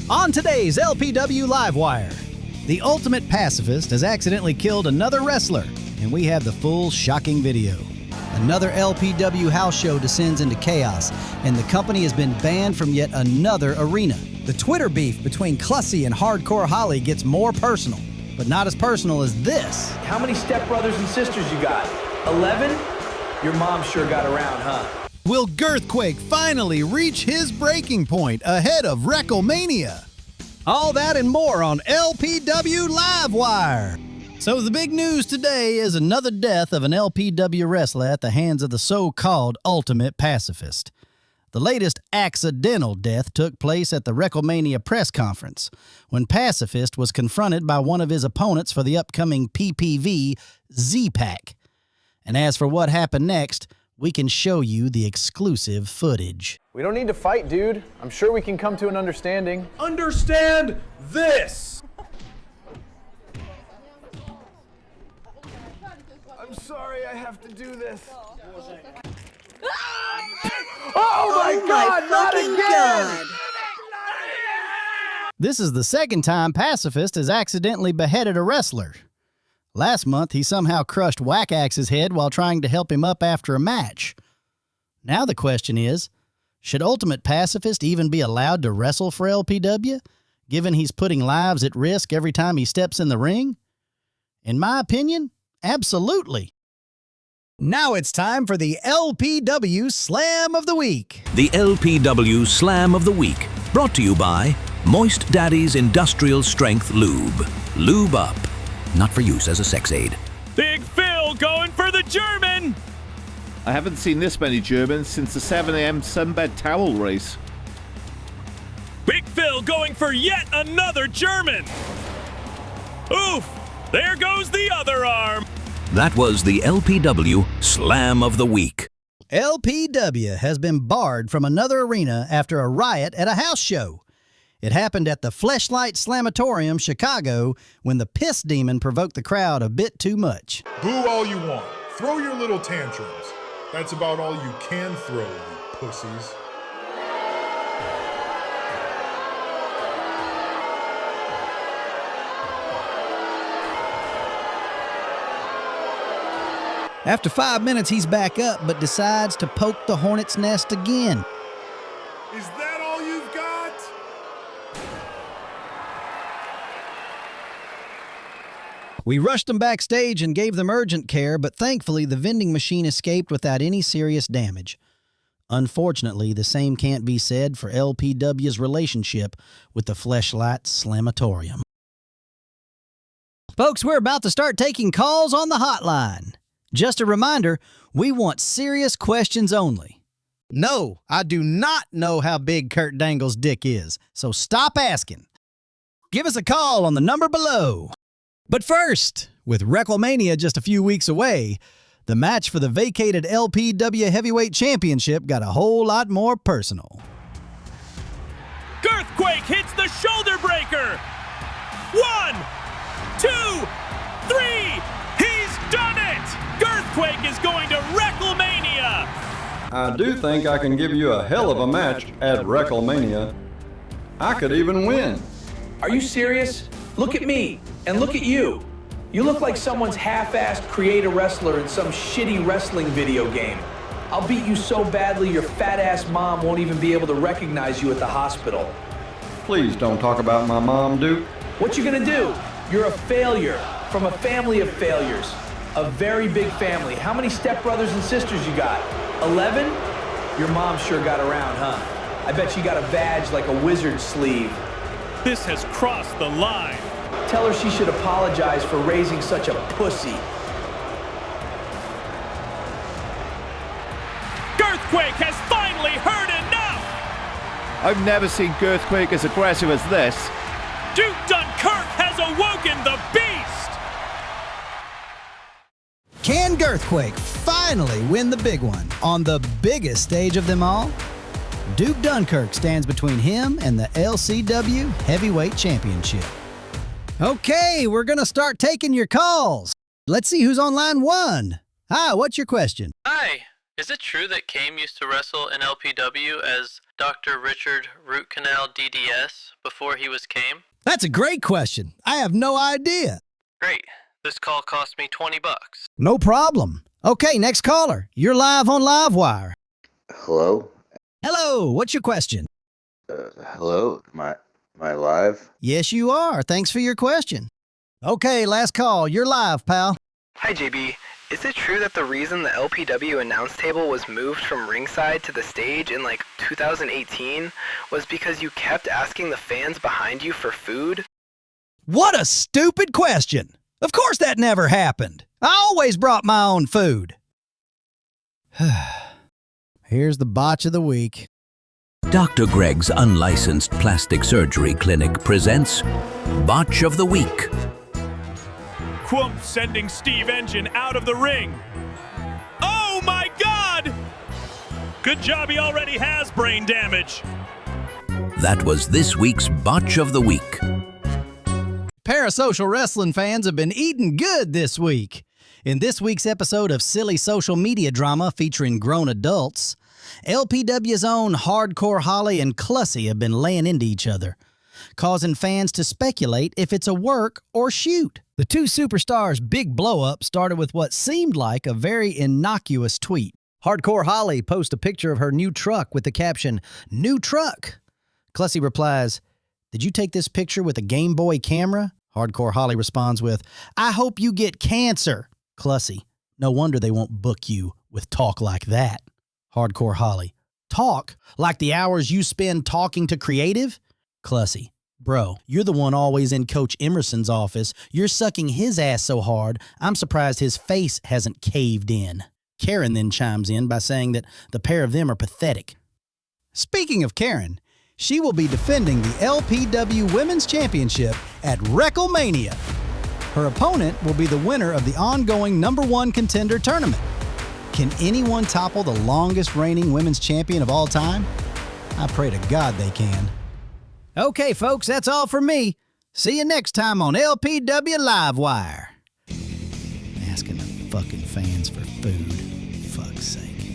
On today's LPW Livewire, the ultimate pacifist has accidentally killed another wrestler, and we have the full shocking video. Another LPW house show descends into chaos, and the company has been banned from yet another arena. The Twitter beef between Clussy and Hardcore Hollie gets more personal, but not as personal as this. How many stepbrothers and sisters you got? 11? Your mom sure got around, huh? Will Girthquake finally reach his breaking point ahead of WrestleMania? All that and more on LPW Livewire. So the big news today is another death of an LPW wrestler at the hands of the so-called ultimate pacifist. The latest accidental death took place at the WrestleMania press conference when Pacifist was confronted by one of his opponents for the upcoming PPV Z-Pack. And as for what happened next, we can show you the exclusive footage. We don't need to fight, dude. I'm sure we can come to an understanding. Understand this! I'm sorry I have to do this. Oh my God, not again! This is the second time Pacifist has accidentally beheaded a wrestler. Last month, he somehow crushed Whack-Axe's head while trying to help him up after a match. Now the question is, should Ultimate Pacifist even be allowed to wrestle for LPW, given he's putting lives at risk every time he steps in the ring? In my opinion, absolutely. Now it's time for the LPW Slam of the Week. The LPW Slam of the Week, brought to you by Moist Daddy's Industrial Strength Lube. Lube up. Not for use as a sex aid. Big Phil going for the German! I haven't seen this many Germans since the 7 a.m. sunbed towel race. Big Phil going for yet another German! Oof! There goes the other arm! That was the LPW Slam of the Week. LPW has been barred from another arena after a riot at a house show. It happened at the Fleshlight Slamatorium, Chicago, when the piss demon provoked the crowd a bit too much. Boo all you want. Throw your little tantrums. That's about all you can throw, you pussies. After 5 minutes, he's back up, but decides to poke the hornet's nest again. Is that all you've got? We rushed them backstage and gave them urgent care, but thankfully the vending machine escaped without any serious damage. Unfortunately, the same can't be said for LPW's relationship with the Fleshlight Slamatorium. Folks, we're about to start taking calls on the hotline. Just a reminder, we want serious questions only. No, I do not know how big Kurt Dangle's dick is, so stop asking. Give us a call on the number below. But first, with WrestleMania just a few weeks away, the match for the vacated LPW Heavyweight Championship got a whole lot more personal. Girthquake hits the shoulder breaker! 1, 2, 3! He's done it! Girthquake is going to WrestleMania! I do think I can give you a hell of a match at WrestleMania. I could even win. Are you serious? Look at me, and look at you. You look like someone's half-assed create a wrestler in some shitty wrestling video game. I'll beat you so badly your fat-ass mom won't even be able to recognize you at the hospital. Please don't talk about my mom, Duke. What you gonna do? You're a failure from a family of failures. A very big family. How many stepbrothers and sisters you got? 11? Your mom sure got around, huh? I bet you got a badge like a wizard's sleeve. This has crossed the line. Tell her she should apologize for raising such a pussy. Girthquake has finally heard enough! I've never seen Girthquake as aggressive as this. Duke Dunkirk has awoken the beast! Can Girthquake finally win the big one on the biggest stage of them all? Duke Dunkirk stands between him and the LCW Heavyweight Championship. Okay, we're going to start taking your calls. Let's see who's on line 1. Hi, what's your question? Hi, is it true that Kame used to wrestle in LPW as Dr. Richard Root Canal DDS before he was came? That's a great question. I have no idea. Great. This call cost me $20. No problem. Okay, next caller. You're live on Livewire. Hello? Hello, what's your question? Hello? Am I live? Yes, you are. Thanks for your question. Okay, last call. You're live, pal. Hi, JB. Is it true that the reason the LPW announce table was moved from ringside to the stage in 2018 was because you kept asking the fans behind you for food? What a stupid question. Of course that never happened. I always brought my own food. Here's the botch of the week. Dr. Greg's unlicensed plastic surgery clinic presents Botch of the Week. Quump sending Steve Engine out of the ring. Oh my God! Good job, he already has brain damage. That was this week's Botch of the Week. Parasocial wrestling fans have been eating good this week. In this week's episode of silly social media drama featuring grown adults, LPW's own Hardcore Hollie and Clussy have been laying into each other, causing fans to speculate if it's a work or shoot. The two superstars' big blow-up started with what seemed like a very innocuous tweet. Hardcore Hollie posts a picture of her new truck with the caption, "New truck." Clussy replies, "Did you take this picture with a Game Boy camera?" Hardcore Hollie responds with, "I hope you get cancer." Clussy, "No wonder they won't book you with talk like that." Hardcore Hollie, "Talk? Like the hours you spend talking to creative?" Clussy, "Bro, you're the one always in Coach Emerson's office. You're sucking his ass so hard, I'm surprised his face hasn't caved in." Karen then chimes in by saying that the pair of them are pathetic. Speaking of Karen, she will be defending the LPW Women's Championship at WrestleMania. Her opponent will be the winner of the ongoing #1 contender tournament. Can anyone topple the longest reigning women's champion of all time? I pray to God they can. Okay, folks, that's all from me. See you next time on LPW Livewire. Asking the fucking fans for food. Fuck's sake.